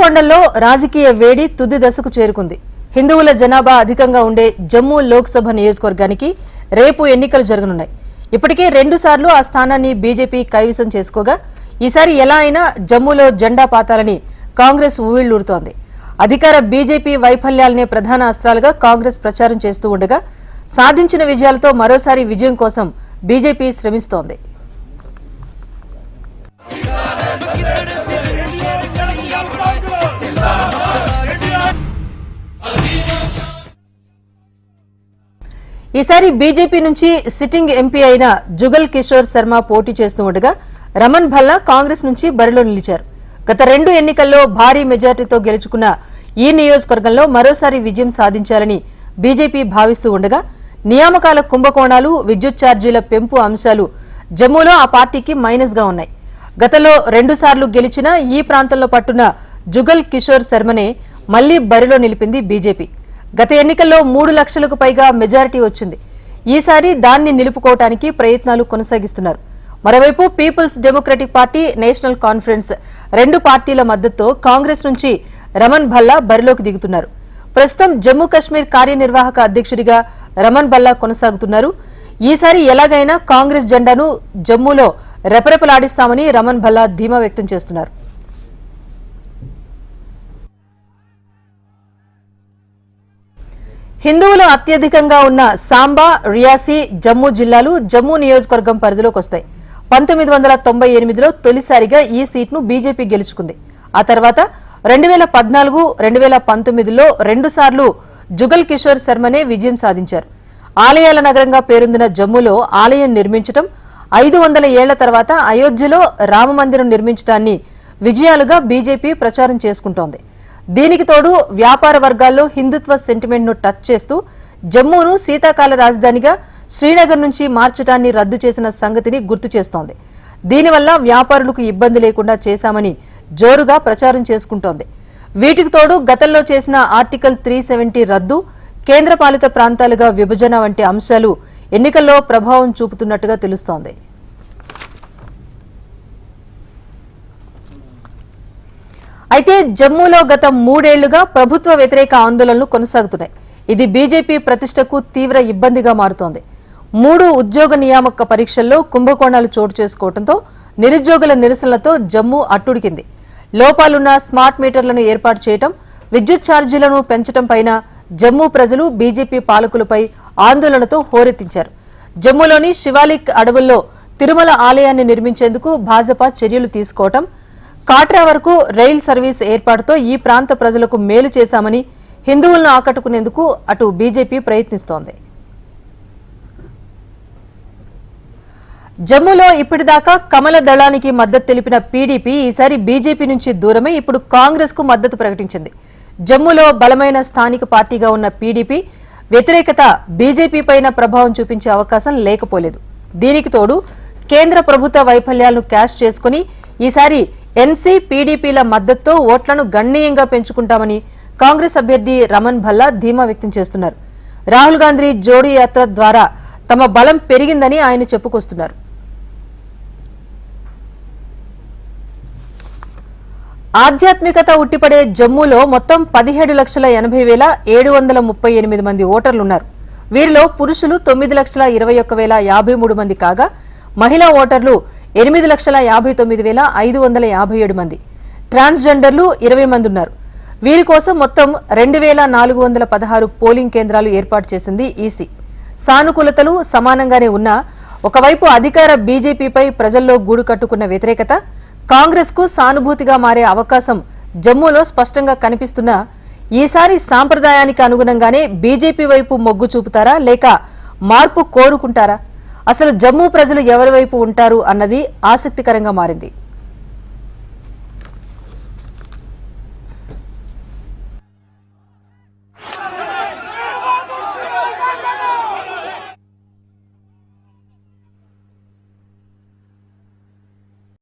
ఉత్తరాఖండ్లో రాజకీయ వేడి తుది దశకు చేరుకుంది. హిందువుల జనాభా అధికంగా ఉండే జమ్మూ లోక్సభ నియోజకవర్గానికి రేపు ఎన్నికలు జరగనున్నాయి. ఇప్పటికే 2 సార్లు ఆ స్థానాన్ని బీజేపీ కైవసం చేసుకోగా ఈసారి ఎలా అయినా జమ్మూలో జెండా పాతాలని కాంగ్రెస్ ఊవిళ్లూరుతోంది. అధికార బీజేపీ వైఫల్యాలనే ప్రధాన అస్త్రాలుగా కాంగ్రెస్ ప్రచారం చేస్తూ ఉండగా సాధించిన విజయాలతో మరోసారి విజయం కోసం బీజేపీ శ్రమిస్తోంది. ఈసారి బీజేపీ నుంచి సిట్టింగ్ ఎంపీ అయిన జుగల్ కిషోర్ శర్మ పోటీ చేస్తూ ఉండగా రమన్ భల్లా కాంగ్రెస్ నుంచి బరిలో నిలిచారు. గత 2 ఎన్నికల్లో భారీ మెజార్టీతో గెలుచుకున్న ఈ నియోజకవర్గంలో మరోసారి విజయం సాధించాలని బీజేపీ భావిస్తూ ఉండగా నియామకాల కుంభకోణాలు, విద్యుత్ ఛార్జీల పెంపు అంశాలు జమ్మూలో ఆ పార్టీకి మైనస్ గా ఉన్నాయి. గతంలో 2 సార్లు గెలిచిన ఈ ప్రాంతంలో పట్టున్న జుగల్ కిషోర్ శర్మనే మళ్లీ బరిలో నిలిపింది బీజేపీ. గత ఎన్నికల్లో 3 లక్షలకు పైగా మెజారిటీ వచ్చింది. ఈసారి దాన్ని నిలుపుకోవడానికి ప్రయత్నాలు కొనసాగిస్తున్నారు. మరోవైపు పీపుల్స్ డెమోక్రటిక్ పార్టీ, నేషనల్ కాన్ఫరెన్స్ 2 పార్టీల మద్దతుతో కాంగ్రెస్ నుంచి రమన్ భల్లా బరిలోకి దిగుతున్నారు. ప్రస్తుతం జమ్మూ కశ్మీర్ కార్యనిర్వాహక అధ్యక్షుడిగా రమన్ భల్లా కొనసాగుతున్నారు. ఈసారి ఎలాగైనా కాంగ్రెస్ జెండాను జమ్మూలో రెపరెపలాడిస్తామని రమన్ భల్లా ధీమా వ్యక్తం చేస్తున్నారు. హిందువులు అత్యధికంగా ఉన్న సాంబా, రియాసీ, జమ్మూ జిల్లాలు జమ్మూ నియోజకవర్గం పరిధిలోకి వస్తాయి. 1998లో తొలిసారిగా ఈ సీట్ను బీజేపీ గెలుచుకుంది. ఆ తర్వాత 2014, 2019లో 2 సార్లు జుగల్ కిషోర్ శర్మనే విజయం సాధించారు. ఆలయాల నగరంగా పేరొందిన జమ్మూలో ఆలయం నిర్మించడం, 500 ఏళ్ల తర్వాత అయోధ్యలో రామమందిరం నిర్మించడాన్ని విజయాలుగా బీజేపీ ప్రచారం చేసుకుంటోంది. దీనికి తోడు వ్యాపార వర్గాల్లో హిందుత్వ సెంటిమెంట్ ను టచ్ చేస్తూ జమ్మూను శీతాకాల రాజధానిగా శ్రీనగర్ నుంచి మార్చడాన్ని రద్దు చేసిన సంగతిని గుర్తు చేస్తోంది. దీనివల్ల వ్యాపారులకు ఇబ్బంది లేకుండా చేశామని జోరుగా ప్రచారం చేసుకుంటోంది. వీటికి తోడు గతంలో చేసిన ఆర్టికల్ 370 రద్దు, కేంద్రపాలిత ప్రాంతాలుగా విభజన వంటి అంశాలు ఎన్నికల్లో ప్రభావం చూపుతున్నట్టుగా తెలుస్తోంది. అయితే జమ్మూలో గత 3 ఏళ్లుగా ప్రభుత్వ వ్యతిరేక ఆందోళనలు కొనసాగుతున్నాయి. ఇది బీజేపీ ప్రతిష్టకు తీవ్ర ఇబ్బందిగా మారుతోంది. 3 ఉద్యోగ నియామక పరీక్షల్లో కుంభకోణాలు చోటు చేసుకోవడంతో నిరుద్యోగుల నిరసనలతో జమ్మూ అట్టుడికింది. లోపాలున్న స్మార్ట్ మీటర్లను ఏర్పాటు చేయడం, విద్యుత్ ఛార్జీలను పెంచడం పైన జమ్మూ ప్రజలు బీజేపీ పాలకులపై ఆందోళనతో హోరెత్తించారు. జమ్మూలోని శివాలిక్ అడవుల్లో తిరుమల ఆలయాన్ని నిర్మించేందుకు భాజపా చర్యలు తీసుకోవడం, కాట్రా వరకు రైల్ సర్వీస్ ఏర్పాటుతో ఈ ప్రాంత ప్రజలకు మేలు చేశామని హిందువులను ఆకట్టుకునేందుకు అటు బీజేపీ ప్రయత్నిస్తోంది. జమ్మూలో ఇప్పటిదాకా కమల దళానికి మద్దతు తెలిపిన పీడీపీ ఈసారి బీజేపీ నుంచి దూరమై ఇప్పుడు కాంగ్రెస్ కు మద్దతు ప్రకటించింది. జమ్మూలో బలమైన స్థానిక పార్టీగా ఉన్న పీడీపీ వ్యతిరేకత బీజేపీ పైన ప్రభావం చూపించే అవకాశం లేకపోలేదు. దీనికి తోడు కేంద్ర ప్రభుత్వ వైఫల్యాలను క్యాష్ చేసుకుని ఈసారి ఎన్సీ, పీడీపీల మద్దతుతో ఓట్లను గణనీయంగా పెంచుకుంటామని కాంగ్రెస్ అభ్యర్థి రమన్ భల్లా ధీమా వ్యక్తం చేస్తున్నారు. రాహుల్ గాంధీ జోడీ యాత్ర ద్వారా తమ బలం పెరిగిందని ఆయన చెప్పుకొస్తున్నారు. ఆధ్యాత్మికత ఉట్టిపడే జమ్మూలో మొత్తం 17,80,738 మంది ఓటర్లున్నారు. వీరిలో పురుషులు 9,21,053 మంది కాగా మహిళా ఓటర్లు 8,59,557 మంది, ట్రాన్స్జెండర్లు 20 మంది ఉన్నారు. వీరి కోసం మొత్తం 2,416 పోలింగ్ కేంద్రాలు ఏర్పాటు చేసింది ఈసీ. సానుకూలతలు సమానంగానే ఉన్నా ఒకవైపు అధికార బీజేపీపై ప్రజల్లో గూడు కట్టుకున్న వ్యతిరేకత కాంగ్రెస్ కు సానుభూతిగా మారే అవకాశం జమ్మూలో స్పష్టంగా కనిపిస్తున్నా ఈసారి సాంప్రదాయానికి అనుగుణంగానే బీజేపీ వైపు మొగ్గు చూపుతారా లేక మార్పు కోరుకుంటారా? అసలు జమ్మూ ప్రజలు ఎవరి వైపు ఉంటారు అన్నది ఆసక్తికరంగా మారింది.